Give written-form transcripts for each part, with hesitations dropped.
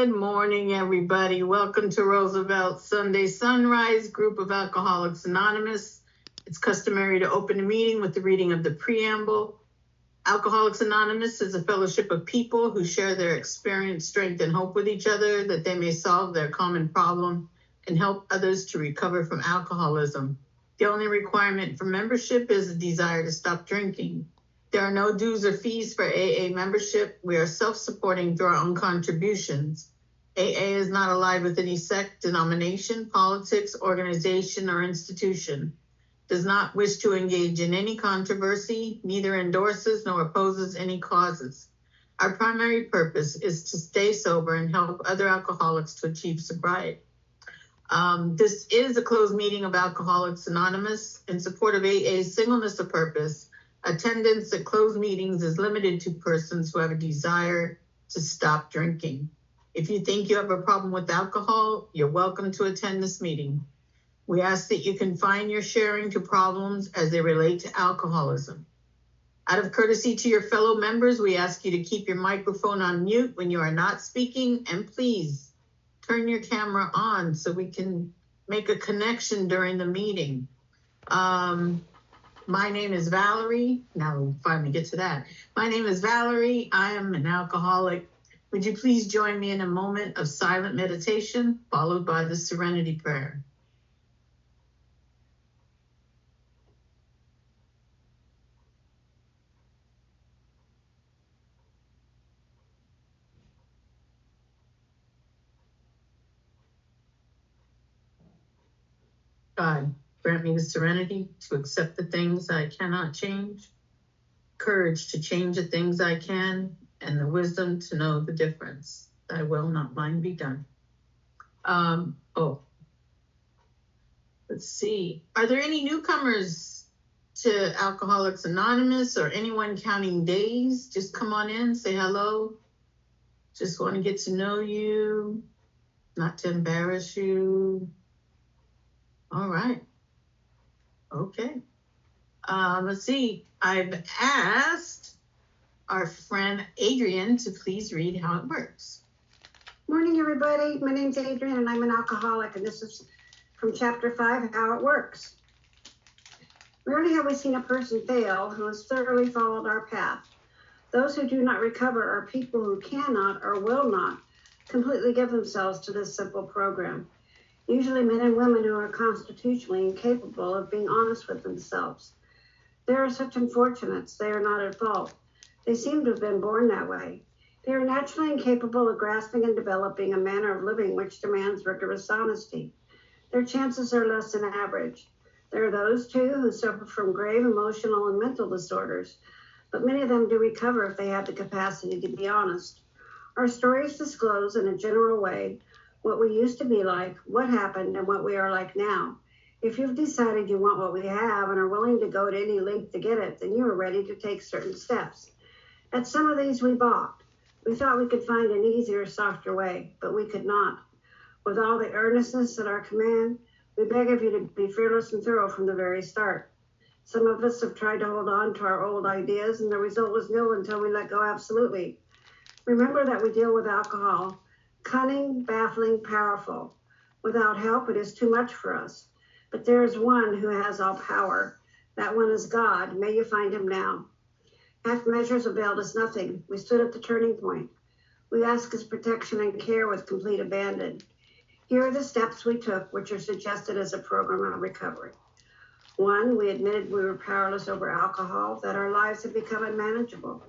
Good morning, everybody. Welcome to Roosevelt Sunday Sunrise Group of Alcoholics Anonymous. It's customary to open the meeting with the reading of the preamble. Alcoholics Anonymous is a fellowship of people who share their experience, strength, and hope with each other that they may solve their common problem and help others to recover from alcoholism. The only requirement for membership is a desire to stop drinking. There are no dues or fees for AA membership. We are self-supporting through our own contributions. AA is not allied with any sect, denomination, politics, organization, or institution. Does not wish to engage in any controversy, neither endorses nor opposes any causes. Our primary purpose is to stay sober and help other alcoholics to achieve sobriety. This is a closed meeting of Alcoholics Anonymous in support of AA's singleness of purpose. Attendance at closed meetings is limited to persons who have a desire to stop drinking. If you think you have a problem with alcohol, you're welcome to attend this meeting. We ask that you confine your sharing to problems as they relate to alcoholism. Out of courtesy to your fellow members, we ask you to keep your microphone on mute when you are not speaking, and please turn your camera on so we can make a connection during the meeting. My name is Valerie. Now we'll finally get to that. My name is Valerie. I am an alcoholic. Would you please join me in a moment of silent meditation, followed by the serenity prayer? God, grant me the serenity to accept the things I cannot change, courage to change the things I can, and the wisdom to know the difference. Thy will, not mine, be done. Let's see. Are there any newcomers to Alcoholics Anonymous or anyone counting days? Just come on in, say hello. Just want to get to know you, not to embarrass you. All right. Okay. Let's see. I've asked our friend Adrian to please read how it works. Morning, everybody. My name's Adrian, and I'm an alcoholic, and this is from Chapter 5, How It Works. Rarely have we seen a person fail who has thoroughly followed our path. Those who do not recover are people who cannot or will not completely give themselves to this simple program. Usually men and women who are constitutionally incapable of being honest with themselves. They are such unfortunates. They are not at fault. They seem to have been born that way. They are naturally incapable of grasping and developing a manner of living which demands rigorous honesty. Their chances are less than average. There are those, too, who suffer from grave emotional and mental disorders, but many of them do recover if they have the capacity to be honest. Our stories disclose in a general way what we used to be like, what happened, and what we are like now. If you've decided you want what we have and are willing to go to any length to get it, then you are ready to take certain steps. At some of these we balked. We thought we could find an easier, softer way, but we could not. With all the earnestness at our command, we beg of you to be fearless and thorough from the very start. Some of us have tried to hold on to our old ideas, and the result was nil until we let go absolutely. Remember that we deal with alcohol. Cunning, baffling, powerful. Without help, it is too much for us. But there is one who has all power. That one is God. May you find him now. Half measures availed us nothing. We stood at the turning point. We ask his protection and care with complete abandon. Here are the steps we took, which are suggested as a program of recovery. 1, we admitted we were powerless over alcohol, that our lives had become unmanageable.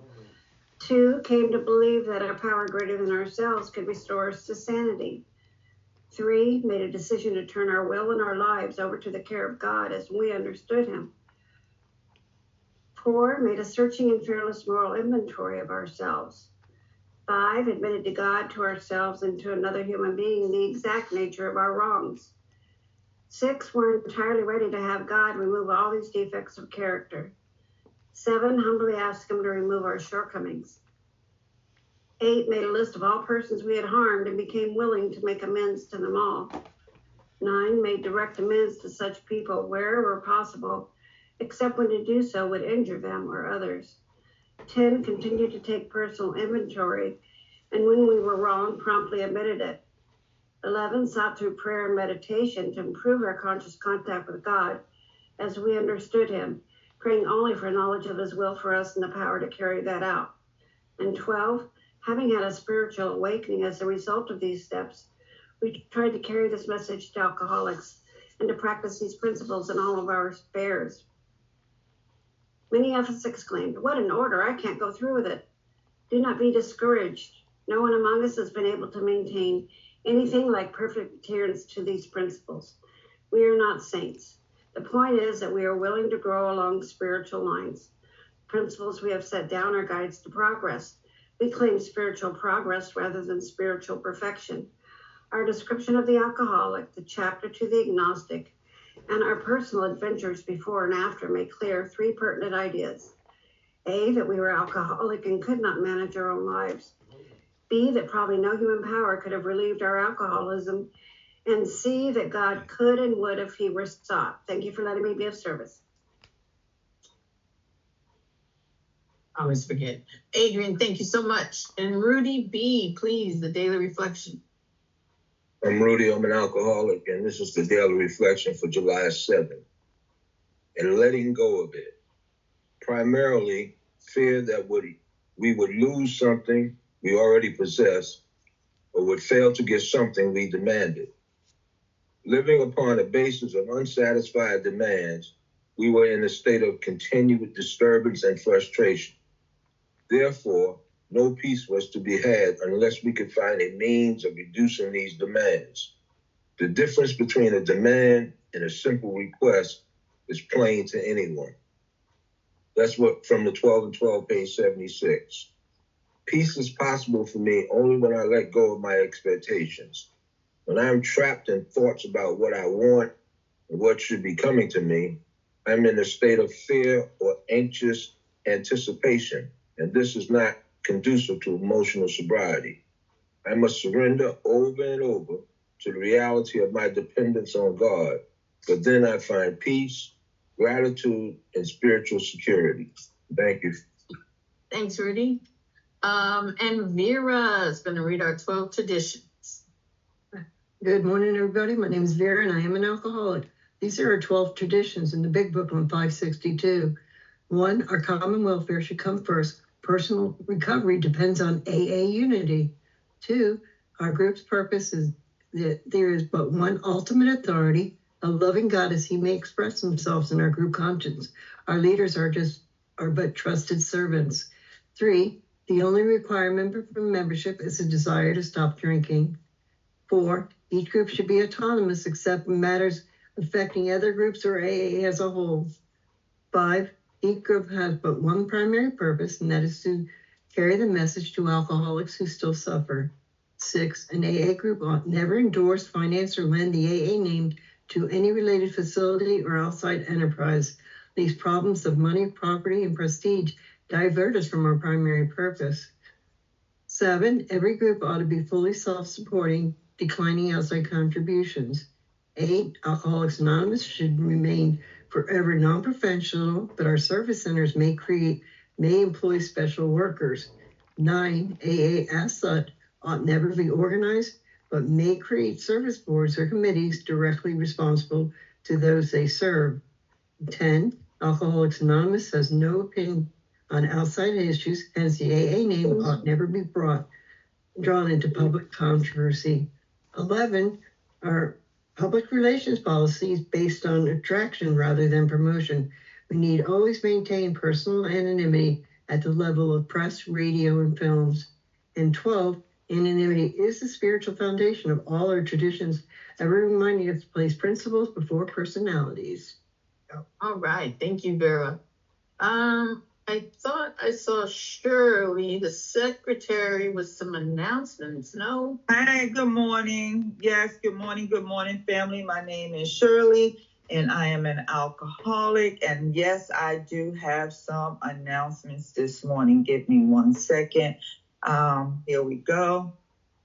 2, came to believe that a power greater than ourselves could restore us to sanity. 3, made a decision to turn our will and our lives over to the care of God as we understood him. 4, made a searching and fearless moral inventory of ourselves. 5, admitted to God, to ourselves, and to another human being the exact nature of our wrongs. 6, were entirely ready to have God remove all these defects of character. 7, humbly asked him to remove our shortcomings. 8, made a list of all persons we had harmed and became willing to make amends to them all. 9, made direct amends to such people wherever possible, except when to do so would injure them or others. 10, continued to take personal inventory and when we were wrong, promptly admitted it. 11, sought through prayer and meditation to improve our conscious contact with God as we understood him, praying only for knowledge of his will for us and the power to carry that out. And 12, having had a spiritual awakening as a result of these steps, we tried to carry this message to alcoholics and to practice these principles in all of our affairs. Many of us exclaimed, "What an order, I can't go through with it." Do not be discouraged. No one among us has been able to maintain anything like perfect adherence to these principles. We are not saints. The point is that we are willing to grow along spiritual lines. Principles we have set down are guides to progress. We claim spiritual progress rather than spiritual perfection. Our description of the alcoholic, the chapter to the agnostic, and our personal adventures before and after make clear 3 pertinent ideas. A, that we were alcoholic and could not manage our own lives. B, that probably no human power could have relieved our alcoholism. And C, that God could and would if he were sought. Thank you for letting me be of service. I always forget. Adrian, thank you so much. And Rudy B, please, the daily reflection. I'm Rudy, I'm an alcoholic, and this is the daily reflection for July 7th. And letting go of it. Primarily, fear that we would lose something we already possess or would fail to get something we demanded. Living upon a basis of unsatisfied demands, we were in a state of continued disturbance and frustration. Therefore, no peace was to be had unless we could find a means of reducing these demands. The difference between a demand and a simple request is plain to anyone. That's what from the 12 and 12, page 76. Peace is possible for me only when I let go of my expectations. When I'm trapped in thoughts about what I want and what should be coming to me, I'm in a state of fear or anxious anticipation, and this is not conducive to emotional sobriety. I must surrender over and over to the reality of my dependence on God, but then I find peace, gratitude, and spiritual security. Thank you. Thanks, Rudy. And Vera is going to read our 12 traditions. Good morning, everybody. My name is Vera, and I am an alcoholic. These are our 12 traditions in the Big Book on 562. 1, our common welfare should come first. Personal recovery depends on AA unity. 2, our group's purpose is that there is but one ultimate authority, a loving God as he may express themselves in our group conscience. Our leaders are but trusted servants. 3, the only requirement for membership is a desire to stop drinking. 4, each group should be autonomous except in matters affecting other groups or AA as a whole. 5, each group has but one primary purpose, and that is to carry the message to alcoholics who still suffer. 6, an AA group ought never endorse, finance, or lend the AA name to any related facility or outside enterprise. These problems of money, property, and prestige divert us from our primary purpose. 7, every group ought to be fully self-supporting, declining outside contributions. 8, Alcoholics Anonymous should remain forever non-professional, but our service centers may employ special workers. 9, AA as such ought never be organized, but may create service boards or committees directly responsible to those they serve. 10, Alcoholics Anonymous has no opinion on outside issues, hence the AA name ought never be drawn into public controversy. 11, our public relations policy is based on attraction rather than promotion. We need always maintain personal anonymity at the level of press, radio, and films. And 12, anonymity is the spiritual foundation of all our traditions, ever reminding us to place principles before personalities. All right. Thank you, Vera. I thought I saw Shirley, the secretary, with some announcements. No? Hi, good morning. Yes, good morning, family. My name is Shirley, and I am an alcoholic. And yes, I do have some announcements this morning. Give me 1 second. Here we go.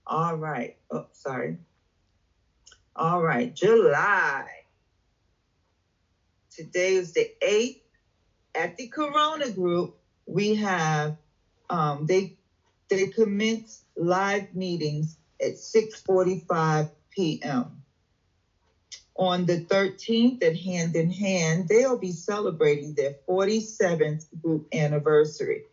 All right. Oh, sorry. All right, July. Today is the 8th. At the Corona group, we have, they They commence live meetings at 6:45 p.m. On the 13th at Hand in Hand, they'll be celebrating their 47th group anniversary.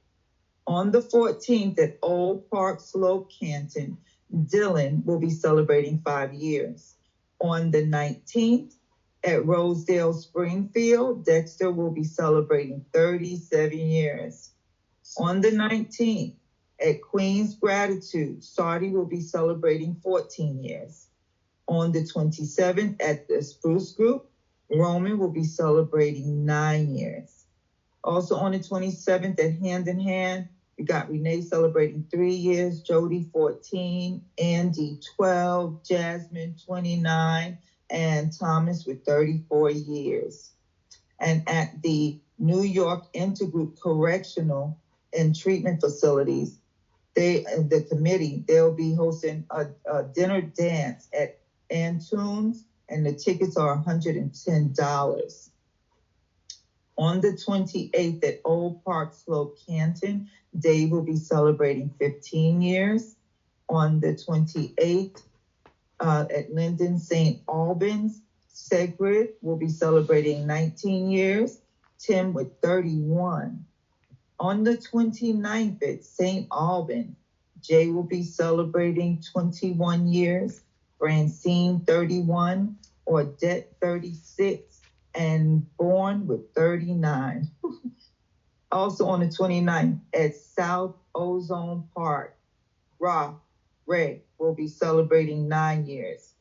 On the 14th at Old Park Slope, Canton, Dylan will be celebrating 5 years. On the 19th at Rosedale Springfield, Dexter will be celebrating 37 years. On the 19th at Queen's Gratitude, Sardi will be celebrating 14 years. On the 27th at the Spruce Group, Roman will be celebrating 9 years. Also on the 27th at Hand in Hand, we got Renee celebrating 3 years, Jody 14, Andy 12, Jasmine 29, and Thomas with 34 years. And at the New York Intergroup Correctional and Treatment Facilities, the committee, they'll be hosting a dinner dance at Antunes, and the tickets are $110. On the 28th at Old Park Slope, Canton, Dave will be celebrating 15 years. On the 28th at Linden St. Albans, Segrid will be celebrating 19 years, Tim with 31. On the 29th at St. Albans, Jay will be celebrating 21 years, Francine 31, Odette 36, and Bourne with 39. Also on the 29th at South Ozone Park, Ray will be celebrating 9 years.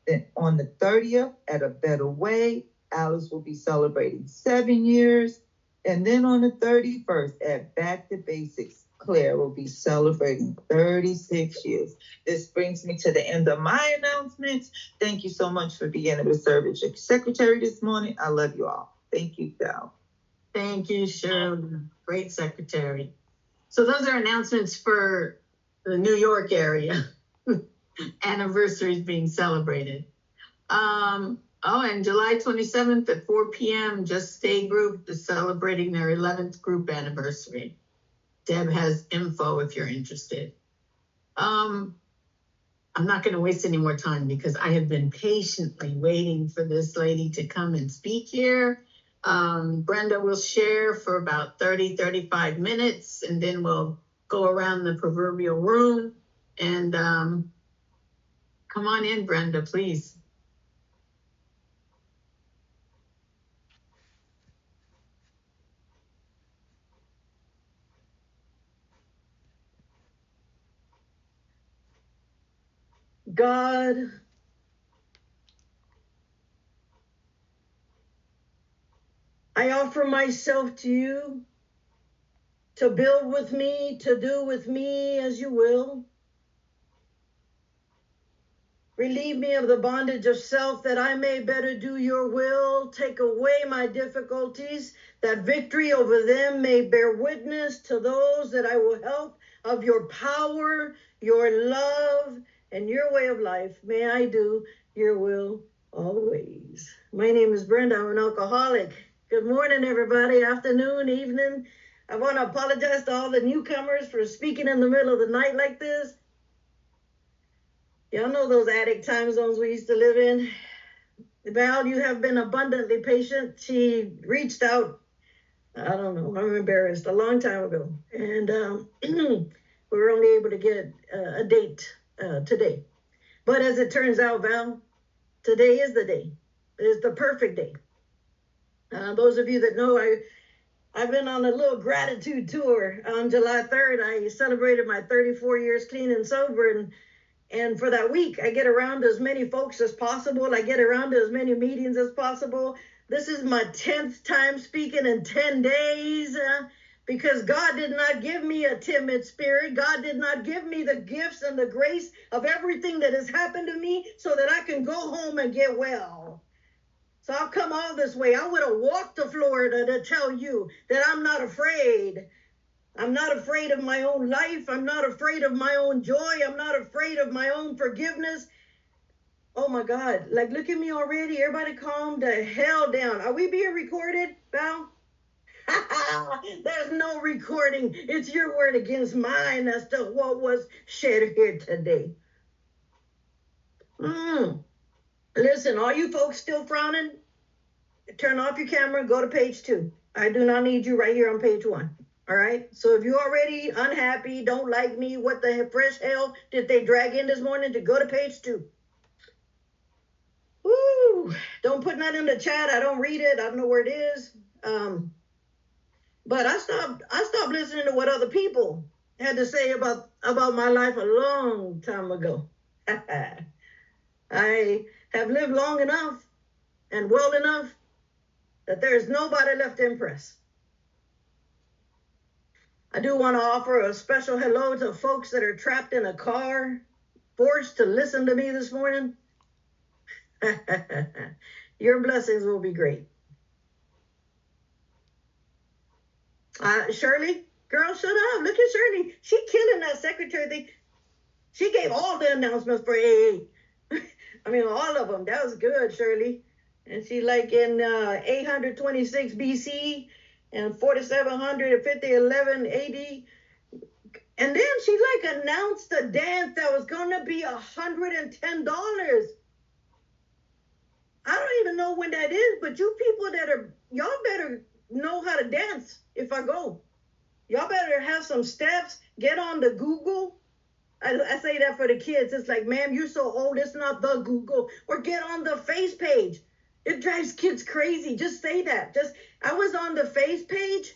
Then on the 30th at A Better Way, Alice will be celebrating 7 years. And then on the 31st at Back to Basics, Claire will be celebrating 36 years. This brings me to the end of my announcements. Thank you so much for being able to serve as your secretary this morning. I love you all. Thank you, Val. Thank you, Shirley. Great secretary. So those are announcements for the New York area. Anniversaries being celebrated. And July 27th at 4 p.m., Just Stay Group is celebrating their 11th group anniversary. Deb has info if you're interested. I'm not going to waste any more time because I have been patiently waiting for this lady to come and speak here. Brenda will share for about 35 minutes, and then we'll go around the proverbial room. And come on in, Brenda, please. God, I offer myself to you to build with me, to do with me as you will. Relieve me of the bondage of self that I may better do your will. Take away my difficulties, that victory over them may bear witness to those that I will help of your power, your love, and your way of life. May I do your will always. My name is Brenda. I'm an alcoholic. Good morning, everybody. Afternoon, evening. I want to apologize to all the newcomers for speaking in the middle of the night like this. Y'all know those addict time zones we used to live in. Val, you have been abundantly patient. She reached out, I don't know, I'm embarrassed, a long time ago. And we were only able to get a date today. But as it turns out, Val, today is the day. It's the perfect day. Those of you that know, I've been on a little gratitude tour. On July 3rd, I celebrated my 34 years clean and sober. And for that week, I get around to as many folks as possible. I get around to as many meetings as possible. This is my 10th time speaking in 10 days because God did not give me a timid spirit. God did not give me the gifts and the grace of everything that has happened to me so that I can go home and get well. So I've come all this way. I would have walked to Florida to tell you that I'm not afraid. I'm not afraid of my own life. I'm not afraid of my own joy. I'm not afraid of my own forgiveness. Oh my God, look at me already. Everybody calm the hell down. Are we being recorded, Val? There's no recording. It's your word against mine as to what was shared here today. Listen, all you folks still frowning, turn off your camera and go to page 2. I do not need you right here on page 1. All right? So if you're already unhappy, don't like me, what the fresh hell did they drag in this morning, to go to page 2. Woo! Don't put that in the chat. I don't read it. I don't know where it is. But I stopped listening to what other people had to say about my life a long time ago. I have lived long enough and well enough that there is nobody left to impress. I do want to offer a special hello to folks that are trapped in a car, forced to listen to me this morning. Your blessings will be great. Shirley, girl, shut up. Look at Shirley. She killing that secretary thing. She gave all the announcements for AA. I mean, all of them. That was good, Shirley. And she like in 826 BC and 4700 5011 AD. And then she like announced a dance that was going to be $110. I don't even know when that is, but you people y'all better know how to dance if I go. Y'all better have some steps. Get on the Google. I say that for the kids. It's like, ma'am, you're so old. It's not the Google. Or get on the face page. It drives kids crazy. Just say that. I was on the face page.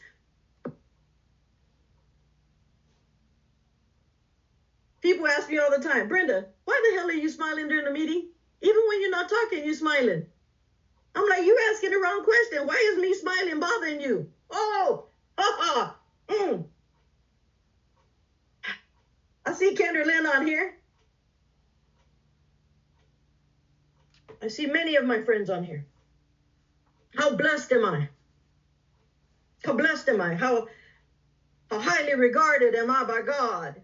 People ask me all the time, Brenda, why the hell are you smiling during the meeting? Even when you're not talking, you're smiling. I'm like, you're asking the wrong question. Why is me smiling bothering you? Oh, I see Kendra Lynn on here. I see many of my friends on here. How blessed am I? How blessed am I? How highly regarded am I by God?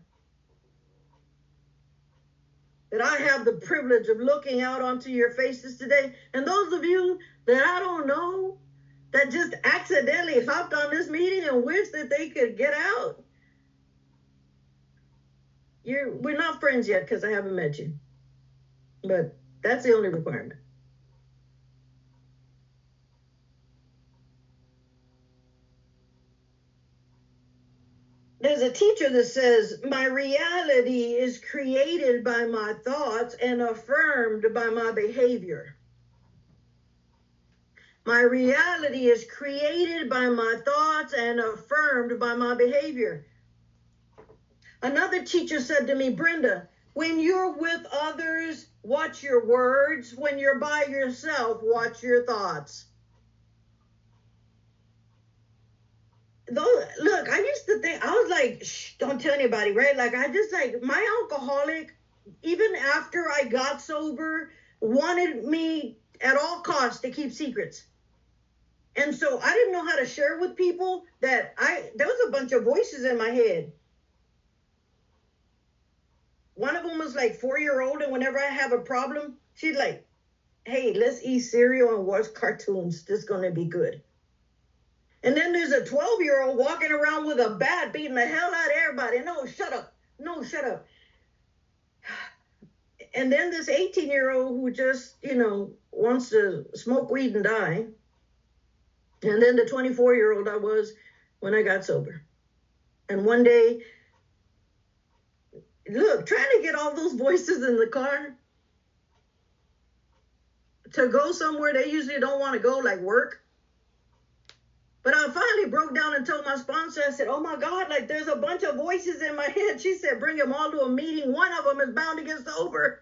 That I have the privilege of looking out onto your faces today. And those of you that I don't know, that just accidentally hopped on this meeting and wish that they could get out. We're not friends yet because I haven't met you. But that's the only requirement. There's a teacher that says, my reality is created by my thoughts and affirmed by my behavior. My reality is created by my thoughts and affirmed by my behavior. Another teacher said to me, Brenda, when you're with others, watch your words. When you're by yourself, watch your thoughts. Look, I used to think, I was like, shh, don't tell anybody, right? Like, my alcoholic, even after I got sober, wanted me at all costs to keep secrets. And so I didn't know how to share with people that there was a bunch of voices in my head. One of them was like 4-year-old, and whenever I have a problem, she's like, hey, let's eat cereal and watch cartoons. This is going to be good. And then there's a 12-year-old walking around with a bat beating the hell out of everybody. No, shut up. No, shut up. And then this 18-year-old who just, wants to smoke weed and die. And then the 24-year-old I was when I got sober. And one day, look, trying to get all those voices in the car to go somewhere they usually don't want to go, like work. But I finally broke down and told my sponsor, I said, oh my God, like there's a bunch of voices in my head. She said, bring them all to a meeting. One of them is bound to get sober.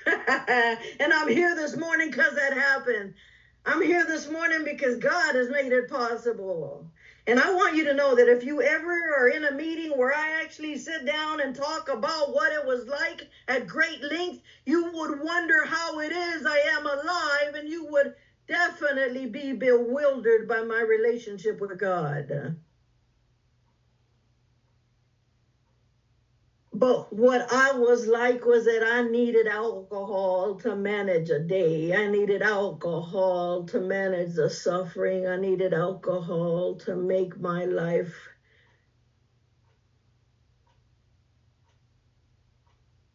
And I'm here this morning because that happened. I'm here this morning because God has made it possible. And I want you to know that if you ever are in a meeting where I actually sit down and talk about what it was like at great length, you would wonder how it is I am alive, and you would definitely be bewildered by my relationship with God. But what I was like was that I needed alcohol to manage a day. I needed alcohol to manage the suffering. I needed alcohol to make my life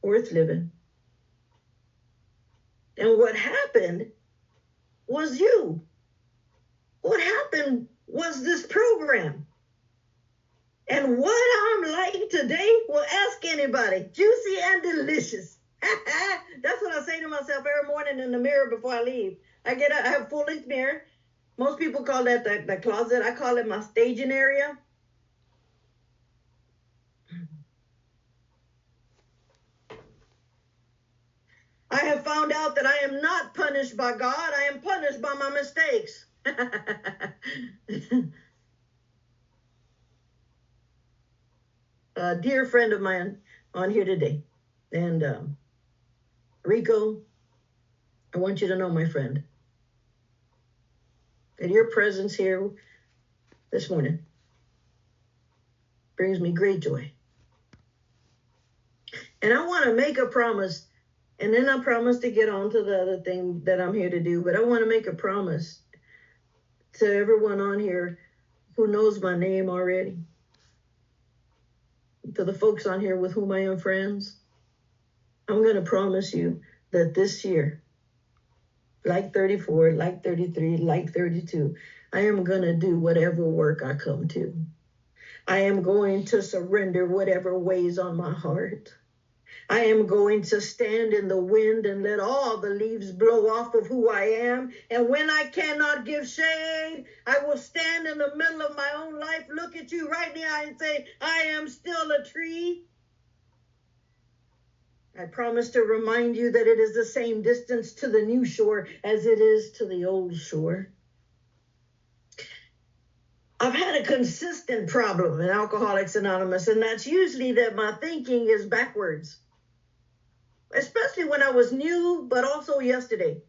worth living. And what happened was you. What happened was this program. And what I'm like today, well, ask anybody. Juicy and delicious. That's what I say to myself every morning in the mirror before I leave. I have a full-length mirror. Most people call that the closet. I call it my staging area. I have found out that I am not punished by God. I am punished by my mistakes. A dear friend of mine on here today. And Rico, I want you to know, my friend, that your presence here this morning brings me great joy. And I want to make a promise, and then I promise to get on to the other thing that I'm here to do, but I want to make a promise to everyone on here who knows my name already, to the folks on here with whom I am friends. I'm going to promise you that this year, like 34, like 33, like 32, I am going to do whatever work I come to. I am going to surrender whatever weighs on my heart. I am going to stand in the wind and let all the leaves blow off of who I am. And when I cannot give shade, I will stand in the middle of my own life, look at you right now and say, I am still a tree. I promise to remind you that it is the same distance to the new shore as it is to the old shore. I've had a consistent problem in Alcoholics Anonymous, and that's usually that my thinking is backwards, especially when I was new, but also yesterday.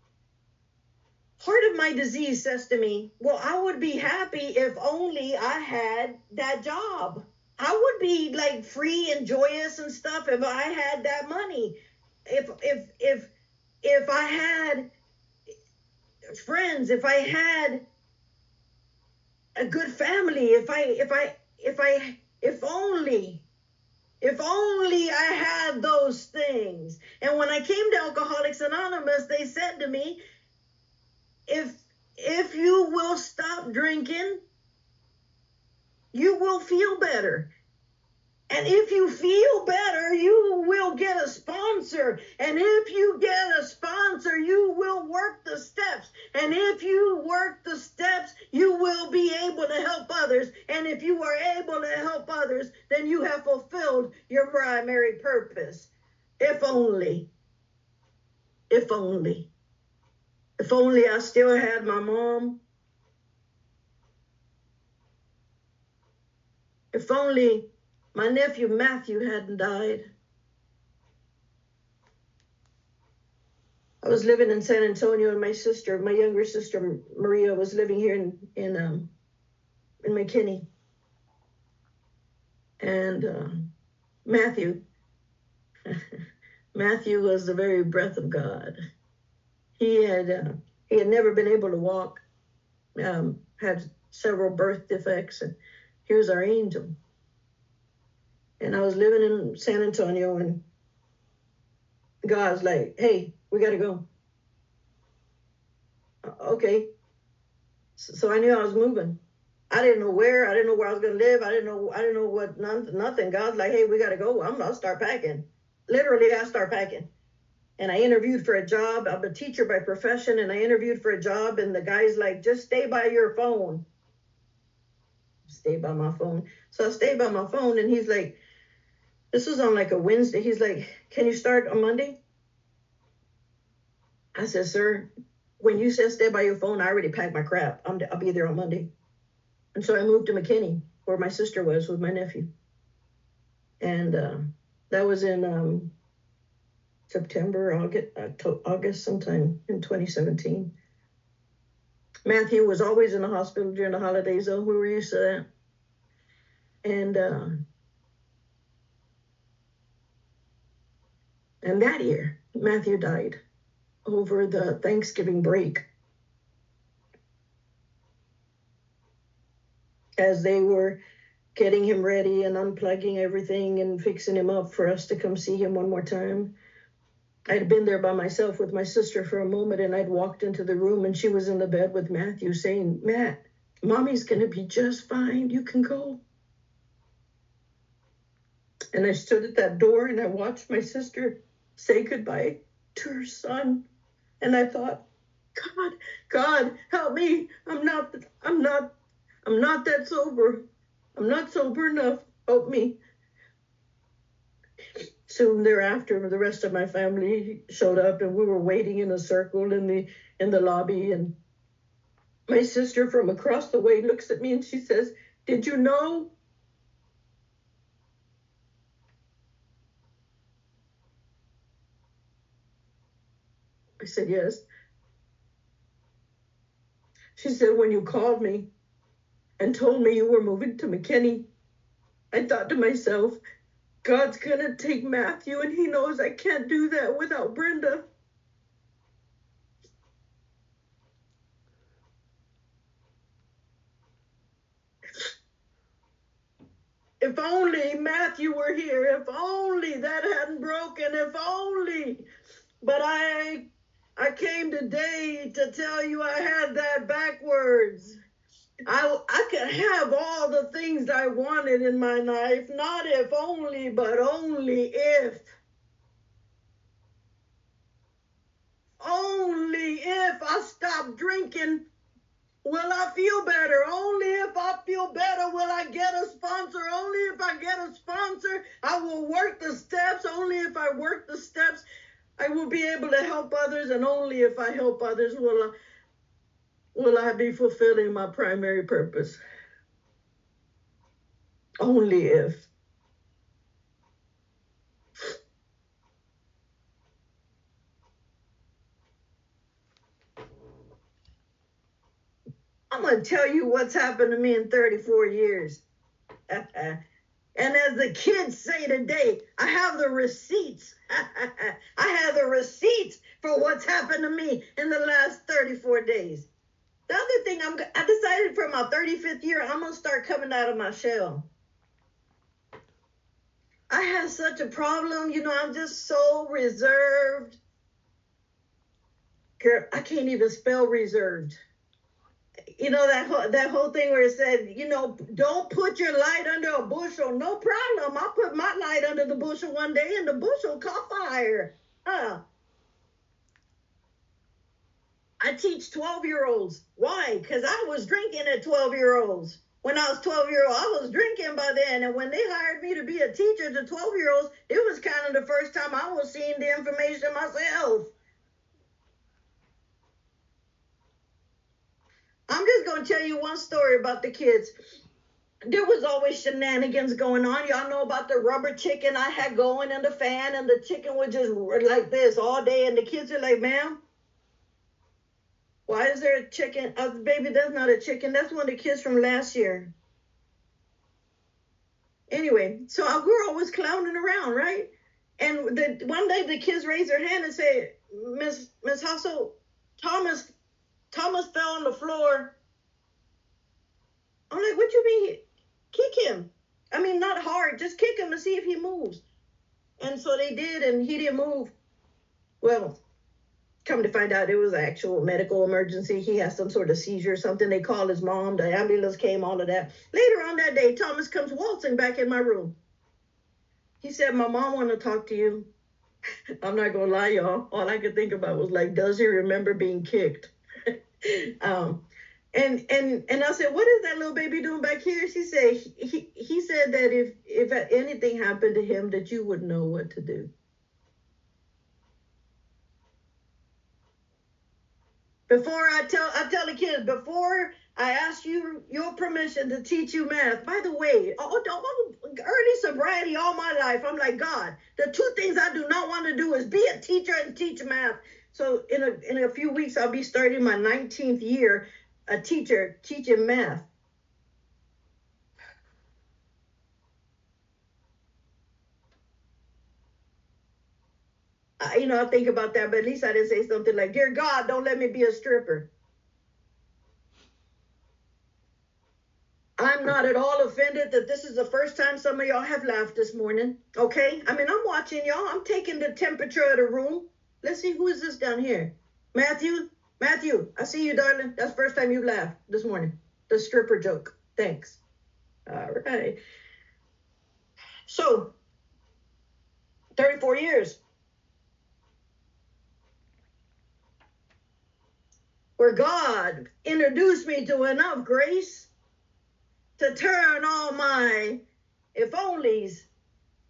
Part of my disease says to me, well, I would be happy if only I had that job. I would be like free and joyous and stuff if I had that money. If I had friends, if I had a good family, if only I had those things. And when I came to Alcoholics Anonymous, they said to me, if you will stop drinking, you will feel better. And if you feel better, you will get a sponsor. And if you get a sponsor, you will work the steps. And if you work the steps, you will be able to help others. And if you are able to help others, then you have fulfilled your primary purpose. If only. If only. If only I still had my mom. If only my nephew Matthew hadn't died. I was living in San Antonio, and my younger sister Maria, was living here in McKinney. And Matthew was the very breath of God. He had never been able to walk, had several birth defects, and here's our angel. And I was living in San Antonio, and God's like, hey, we got to go. Okay. So I knew I was moving. I didn't know where. I didn't know where I was going to live. I didn't know what, nothing. God's like, hey, we got to go. I'll start packing. Literally, I start packing. And I interviewed for a job. I'm a teacher by profession, and I interviewed for a job, and the guy's like, just stay by your phone. Stay by my phone. So I stayed by my phone, and he's like, this was on like a Wednesday. He's like, can you start on Monday? I said, sir, when you said stay by your phone, I already packed my crap. I'll be there on Monday. And so I moved to McKinney, where my sister was with my nephew. And that was in September, August, sometime in 2017. Matthew was always in the hospital during the holidays, though. We were used to that. And And that year, Matthew died over the Thanksgiving break. As they were getting him ready and unplugging everything and fixing him up for us to come see him one more time, I'd been there by myself with my sister for a moment, and I'd walked into the room, and she was in the bed with Matthew saying, "Matt, Mommy's going to be just fine. You can go." And I stood at that door and I watched my sister say goodbye to her son. And I thought, God, help me. I'm not that sober. I'm not sober enough. Help me. Soon thereafter, the rest of my family showed up, and we were waiting in a circle in the lobby. And my sister from across the way looks at me and she says, "Did you know?" I said, "Yes." She said, "When you called me and told me you were moving to McKinney, I thought to myself, God's gonna take Matthew, and he knows I can't do that without Brenda." If only Matthew were here, if only that hadn't broken, if only. But I came today to tell you I had that backwards. I could have all the things I wanted in my life, not if only, but only if. Only if I stop drinking will I feel better. Only if I feel better will I get a sponsor. Only if I get a sponsor, I will work the steps. Only if I work the steps, I will be able to help others. And only if I help others will I be fulfilling my primary purpose. Only if. I'm going to tell you what's happened to me in 34 years. And as the kids say today, I have the receipts. I have the receipts for what's happened to me in the last 34 days. The other thing, I decided for my 35th year, I'm going to start coming out of my shell. I have such a problem. I'm just so reserved. Girl, I can't even spell reserved. That whole thing where it said, don't put your light under a bushel. No problem. I'll put my light under the bushel one day and the bushel caught fire. I teach 12-year-olds. Why? Because I was drinking at 12-year-olds. When I was 12-year-old, I was drinking by then. And when they hired me to be a teacher to 12-year-olds, it was kind of the first time I was seeing the information myself. I'm just going to tell you one story about the kids. There was always shenanigans going on. Y'all know about the rubber chicken I had going in the fan, and the chicken would just like this all day. And the kids are like, "Ma'am, why is there a chicken?" Baby, that's not a chicken. That's one of the kids from last year. Anyway, so we're always clowning around, right? And one day the kids raised their hand and said, Miss Hustle, Thomas fell on the floor. I'm like, "What you mean? Kick him. I mean, not hard. Just kick him and see if he moves." And so they did, and he didn't move. Well, come to find out, it was an actual medical emergency. He had some sort of seizure or something. They called his mom. The ambulance came, all of that. Later on that day, Thomas comes waltzing back in my room. He said, "My mom want to talk to you." I'm not going to lie, y'all. All I could think about was like, does he remember being kicked? And I said, "What is that little baby doing back here?" She said, he said that if anything happened to him, that you would know what to do. Before I tell the kids, before I ask you your permission to teach you math. By the way, early sobriety all my life, I'm like, God, the two things I do not want to do is be a teacher and teach math. So in a few weeks, I'll be starting my 19th year, a teacher teaching math. I think about that, but at least I didn't say something like, "Dear God, don't let me be a stripper." I'm not at all offended that this is the first time some of y'all have laughed this morning, okay? I mean, I'm watching y'all. I'm taking the temperature of the room. Let's see, who is this down here? Matthew, I see you, darling. That's the first time you've laughed this morning. The stripper joke. Thanks. All right. So, 34 years. Where God introduced me to enough grace to turn all my if onlys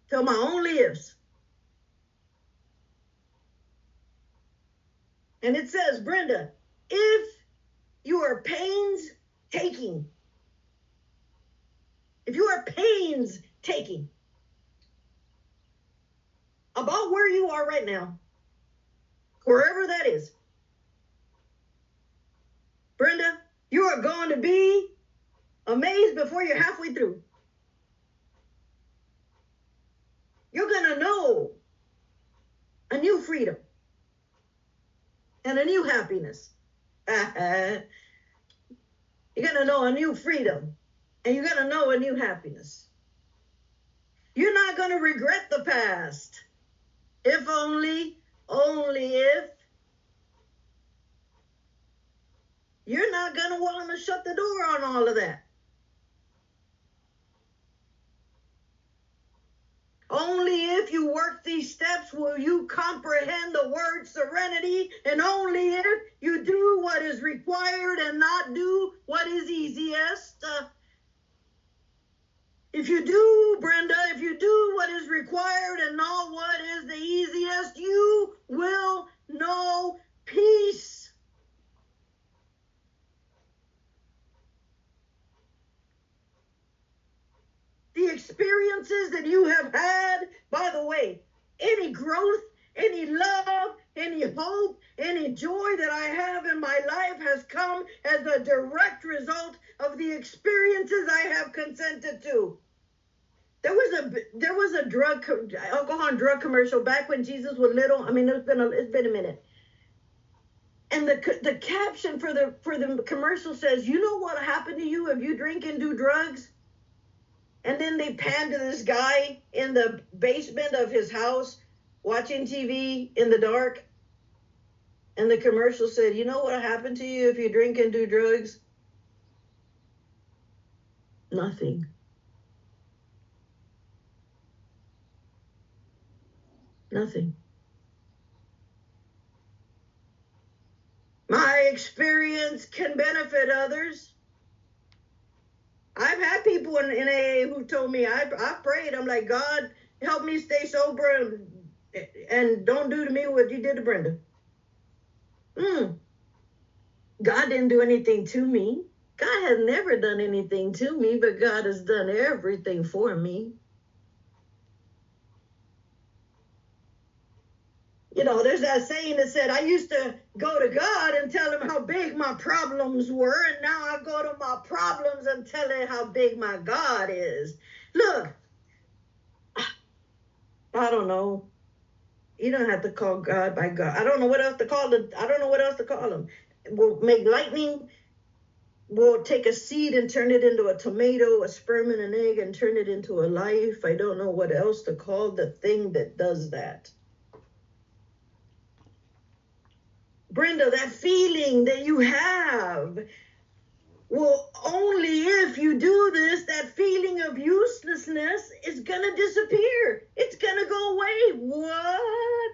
to my only ifs. And it says, Brenda, if you are painstaking, about where you are right now, wherever that is, Brenda, you are going to be amazed before you're halfway through. You're going to know a new freedom and a new happiness. You're going to know a new freedom and you're going to know a new happiness. You're not going to regret the past. If only if. You're not going to want to shut the door on all of that. Only if you work these steps will you comprehend the word serenity, and only if you do what is required and not do what is easiest. If you do, Brenda, if you do what is required and not what is the easiest, you will know peace. The experiences that you have had, by the way, any growth, any love, any hope, any joy that I have in my life has come as a direct result of the experiences I have consented to. There was a alcohol and drug commercial back when Jesus was little. I mean, it's been a minute. And the caption for the commercial says, "You know what happened to you if you drink and do drugs?" And then they pan to this guy in the basement of his house watching TV in the dark. And the commercial said, "You know what happened to you if you drink and do drugs?" Nothing. Nothing. My experience can benefit others. I've had people in AA who told me, I prayed, I'm like, God, help me stay sober and don't do to me what you did to Brenda. God didn't do anything to me. God has never done anything to me, but God has done everything for me. You know, there's that saying that said, I used to go to God and tell him how big my problems were, and now I go to my problems and tell him how big my God is. Look, I don't know. You don't have to call God by God. I don't know what else to call it. I don't know what else to call him. We'll make lightning. We'll take a seed and turn it into a tomato, a sperm and an egg, and turn it into a life. I don't know what else to call the thing that does that. Brenda, that feeling that you have, well, only if you do this, that feeling of uselessness is going to disappear. It's going to go away. What?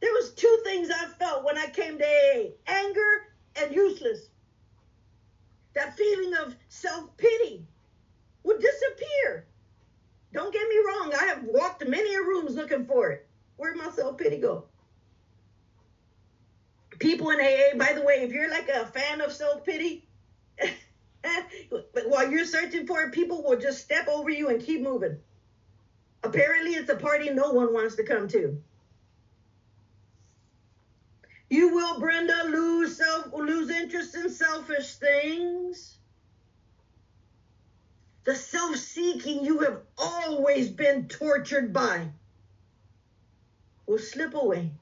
There was two things I felt when I came to AA, anger and useless. That feeling of self-pity would disappear. Don't get me wrong. I have walked many rooms looking for it. Where'd my self-pity go? People in AA, by the way, if you're like a fan of self-pity, while you're searching for it, people will just step over you and keep moving. Apparently, it's a party no one wants to come to. You will, Brenda, lose interest in selfish things. The self-seeking you have always been tortured by. will slip away.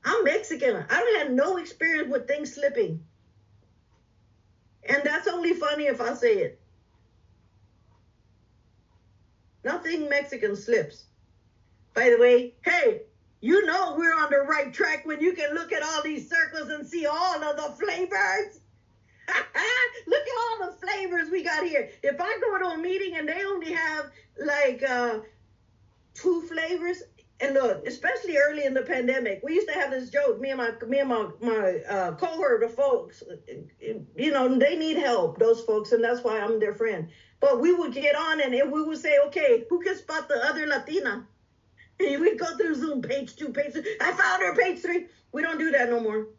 I'm Mexican. I don't have no experience with things slipping. And that's only funny if I say it. Nothing Mexican slips. By the way, hey, you know we're on the right track when you can look at all these circles and see all of the flavors. Look at all the flavors we got here. If I go to a meeting and they only have like 2 flavors, and look, especially early in the pandemic, we used to have this joke. Me and my cohort of folks, you know, they need help, those folks, and that's why I'm their friend. But we would get on and we would say, okay, who can spot the other Latina? And we'd go through Zoom, page 2, page 3. I found her, page 3. We don't do that no more.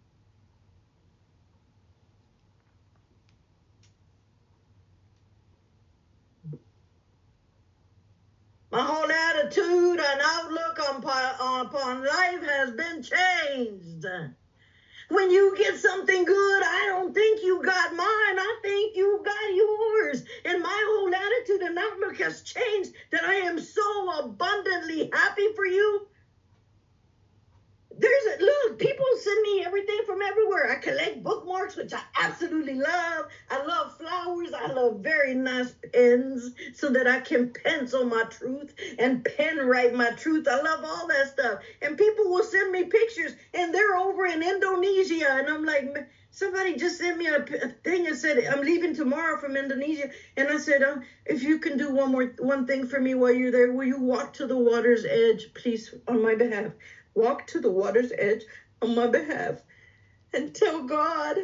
My whole attitude and outlook upon life has been changed. When you get something good, I don't think you got mine. I think you got yours. And my whole attitude and outlook has changed that I am so abundantly happy for you. Look, people send me everything from everywhere. I collect bookmarks, which I absolutely love. I love flowers. I love very nice pens so that I can pencil my truth and pen write my truth. I love all that stuff. And people will send me pictures, and they're over in Indonesia. And I'm like, somebody just sent me a thing and said, I'm leaving tomorrow from Indonesia. And I said, if you can do one thing for me while you're there, will you walk to the water's edge, please, on my behalf? Walk to the water's edge on my behalf and tell God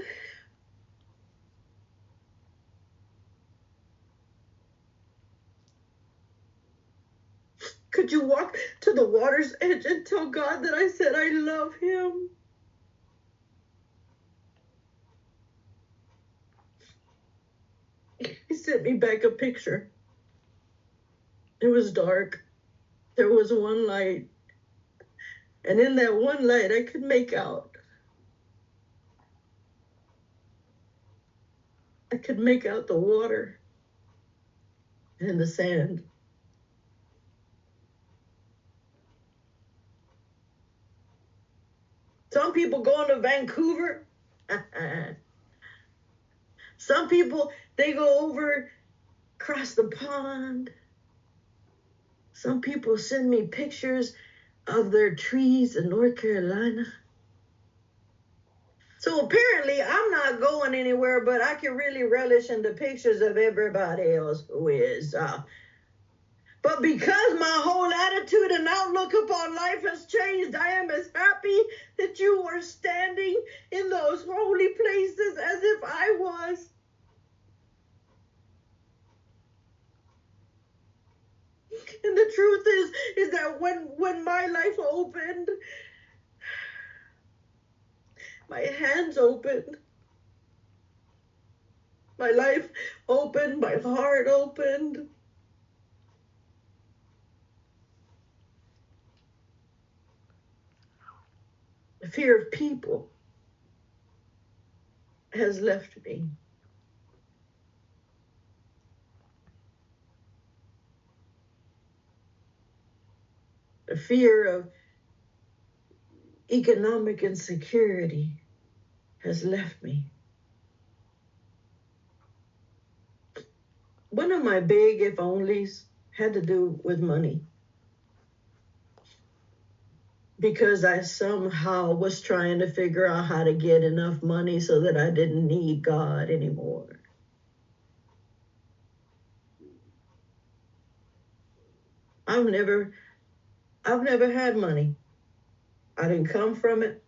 could you walk to the water's edge and tell God that I said I love him? He sent me back a picture. It was dark. There was one light. And in that one light, I could make out. I could make out the water and the sand. Some people going to Vancouver. Some people, they go over, across the pond. Some people send me pictures of their trees in North Carolina. So apparently I'm not going anywhere, but I can really relish in the pictures of everybody else who is. But because my whole attitude and outlook upon life has changed, I am as happy that you are standing in those holy places as if I was. And the truth is that when my life opened, my hands opened, my life opened, my heart opened. The fear of people has left me. The fear of economic insecurity has left me. One of my big if onlys had to do with money. Because I somehow was trying to figure out how to get enough money so that I didn't need God anymore. I've never had money. I didn't come from it.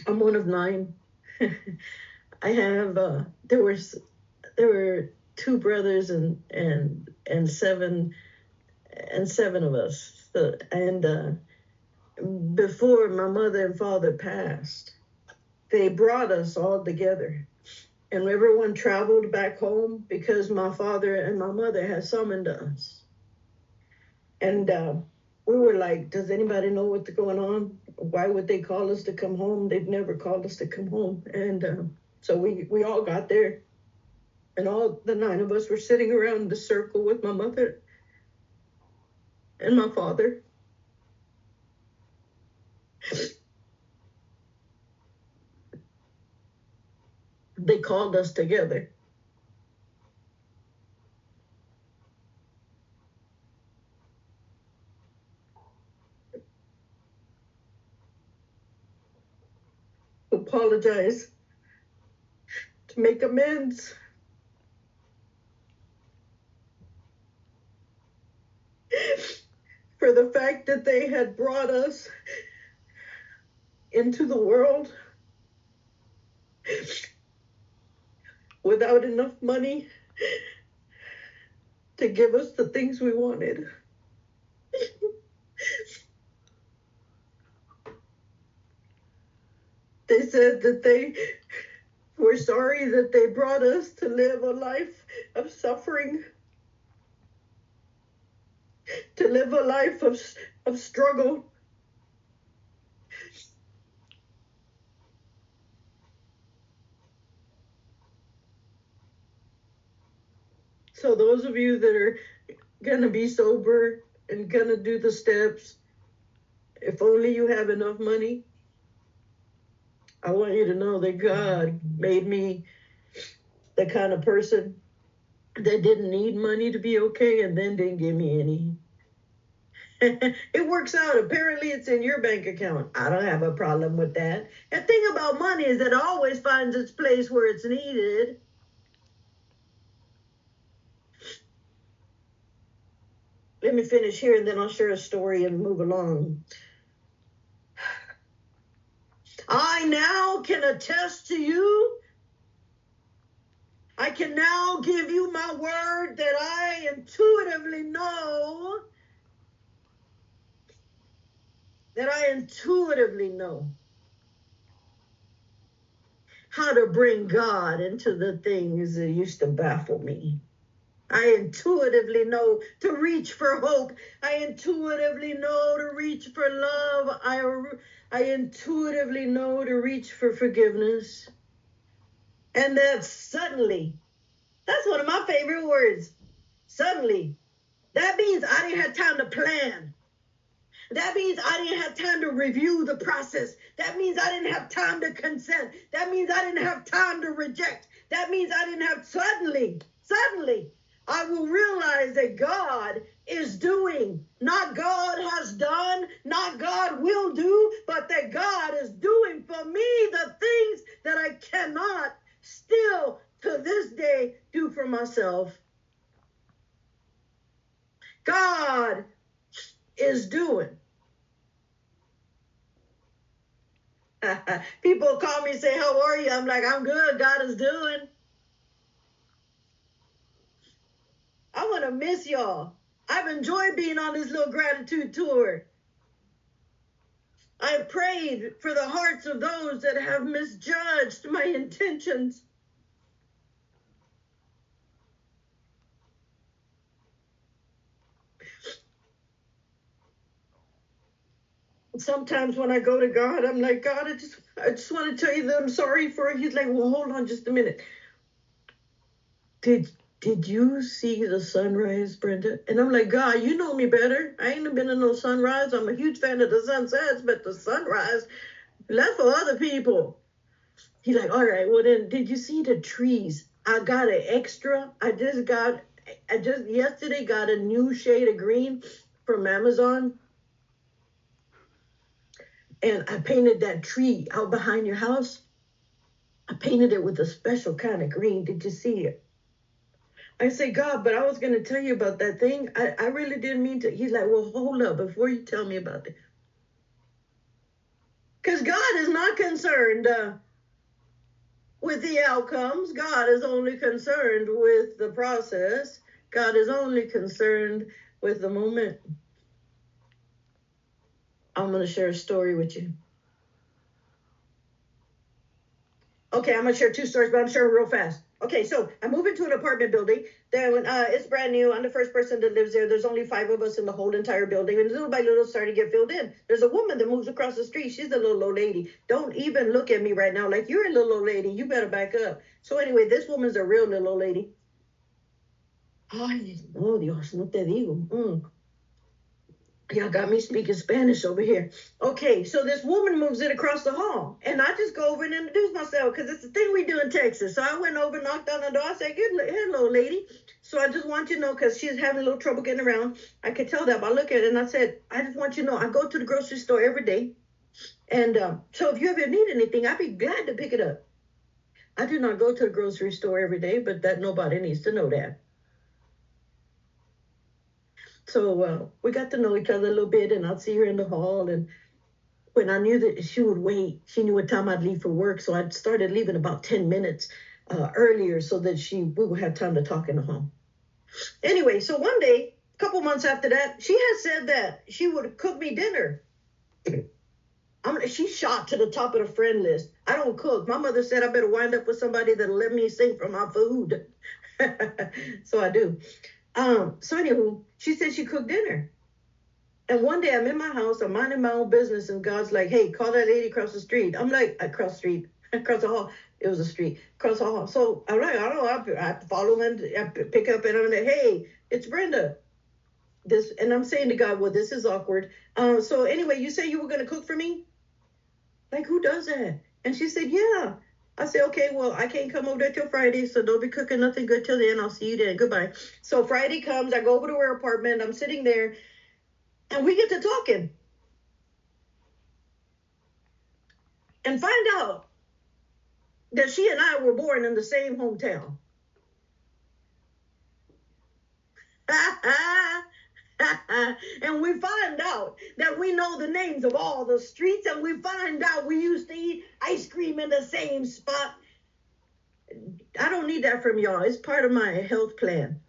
I'm one of 9. I have there were 2 brothers and 7 of us. So, and before my mother and father passed, they brought us all together. And everyone traveled back home because my father and my mother had summoned us. And we were like, does anybody know what's going on? Why would they call us to come home? They've never called us to come home. And so we all got there. And all the 9 of us were sitting around the circle with my mother. and my father. They called us together. Apologize, to make amends. For the fact that they had brought us into the world without enough money to give us the things we wanted. They said that they were sorry that they brought us to live a life of suffering, to live a life of struggle. So those of you that are gonna be sober and gonna do the steps, if only you have enough money, I want you to know that God made me the kind of person that didn't need money to be okay and then didn't give me any. It works out. Apparently it's in your bank account. I don't have a problem with that. The thing about money is that it always finds its place where it's needed. Let me finish here and then I'll share a story and move along. I now can attest to you. I can now give you my word that I intuitively know. How to bring God into the things that used to baffle me. I intuitively know to reach for hope. I intuitively know to reach for love. I intuitively know to reach for forgiveness. And that's suddenly. That's one of my favorite words. Suddenly. That means I didn't have time to plan. That means I didn't have time to review the process. That means I didn't have time to consent. That means I didn't have time to reject. That means I didn't have suddenly, I will realize that God is doing, not God has done, not God will do, but that God is doing for me the things that I cannot still to this day do for myself. God is doing. People call me and say, how are you? I'm like, I'm good. God is doing. I want to miss y'all. I've enjoyed being on this little gratitude tour. I prayed for the hearts of those that have misjudged my intentions. Sometimes when I go to God, I'm like, God, I just want to tell you that I'm sorry for it. He's like, well, hold on just a minute. Did you see the sunrise, Brenda? And I'm like, God, you know me better. I ain't been in no sunrise. I'm a huge fan of the sunsets, but the sunrise, that's for other people. He's like, all right, well then, did you see the trees? I got an extra. I just yesterday got a new shade of green from Amazon. And I painted that tree out behind your house. I painted it with a special kind of green. Did you see it? I say, God, but I was going to tell you about that thing. I really didn't mean to. He's like, well, hold up before you tell me about it. Because God is not concerned with the outcomes. God is only concerned with the process. God is only concerned with the moment. I'm going to share a story with you. Okay, I'm going to share two stories, but I'm sharing real fast. Okay, so I moved into an apartment building. Then it's brand new. I'm the first person that lives there. There's only 5 of us in the whole entire building. And little by little starting to get filled in. There's a woman that moves across the street. She's a little old lady. Don't even look at me right now like you're a little old lady. You better back up. So anyway, this woman's a real little old lady. Ay, no, Dios, no te digo. Y'all got me speaking Spanish over here. Okay, so this woman moves in across the hall, and I just go over and introduce myself because it's the thing we do in Texas. So I went over, knocked on the door, I said, hello, lady. So I just want you to know, because she's having a little trouble getting around. I could tell that by looking at it, and I said, I just want you to know, I go to the grocery store every day. And so if you ever need anything, I'd be glad to pick it up. I do not go to the grocery store every day, but that nobody needs to know that. So we got to know each other a little bit, and I'd see her in the hall. And when I knew that she would wait, she knew what time I'd leave for work. So I started leaving about 10 minutes earlier so that we would have time to talk in the hall. Anyway, so one day, a couple months after that, she had said that she would cook me dinner. She shot to the top of the friend list. I don't cook. My mother said I better wind up with somebody that'll let me sing from my food. So I do. So anywho, she said she cooked dinner. And one day I'm in my house, I'm minding my own business, and God's like, hey, call that lady across the street. I'm like, across the hall. It was a street, across the hall. So I'm like, I don't know, I have to follow him, I pick up, and I'm like, hey, it's Brenda. And I'm saying to God, well, this is awkward. So anyway, you say you were going to cook for me? Like, who does that? And she said, yeah. I said, okay, well, I can't come over there till Friday, so don't be cooking nothing good till then. I'll see you then. Goodbye. So Friday comes, I go over to her apartment, I'm sitting there, and we get to talking. And find out that she and I were born in the same hometown. And we find out that we know the names of all the streets, and we find out we used to eat ice cream in the same spot. I don't need that from y'all. It's part of my health plan.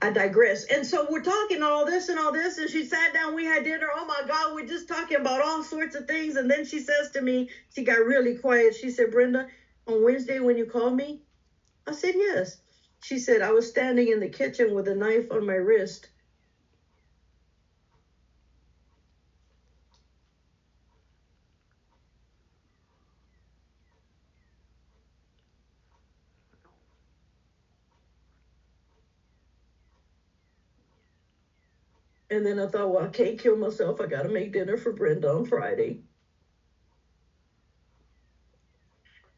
I digress. And so we're talking all this, and she sat down, we had dinner. Oh my God, we're just talking about all sorts of things. And then she says to me, she got really quiet. She said, Brenda, on Wednesday when you called me? I said, yes. She said, I was standing in the kitchen with a knife on my wrist. And then I thought, well, I can't kill myself. I got to make dinner for Brenda on Friday.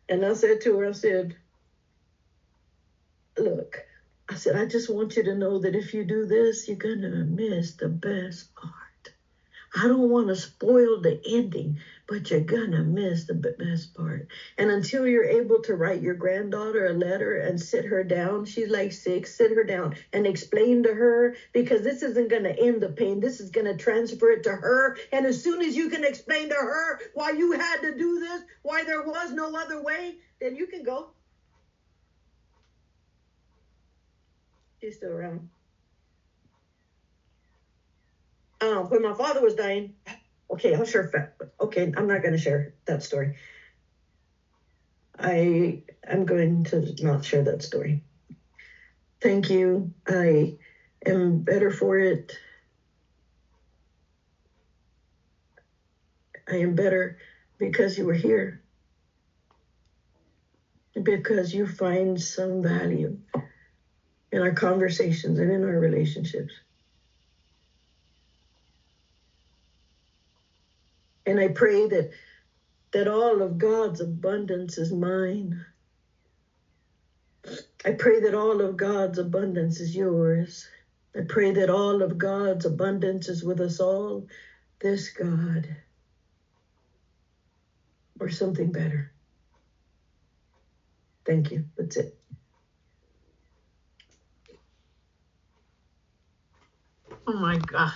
And I said to her, I said, look, I said, I just want you to know that if you do this, you're going to miss the best part. I don't want to spoil the ending, but you're going to miss the best part. And until you're able to write your granddaughter a letter and sit her down, she's like 6, sit her down and explain to her, because this isn't going to end the pain. This is going to transfer it to her. And as soon as you can explain to her why you had to do this, why there was no other way, then you can go. She's still around. When my father was dying, okay, I'll share. Okay, I'm not going to share that story. I'm going to not share that story. Thank you. I am better for it. I am better because you were here. Because you find some value in our conversations and in our relationships. And I pray that all of God's abundance is mine. I pray that all of God's abundance is yours. I pray that all of God's abundance is with us all, this God, or something better. Thank you. That's it. Oh my God.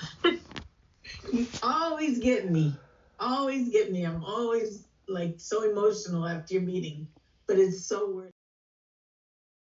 You always get me. Always get me. I'm always like so emotional after your meeting, but it's so worth it.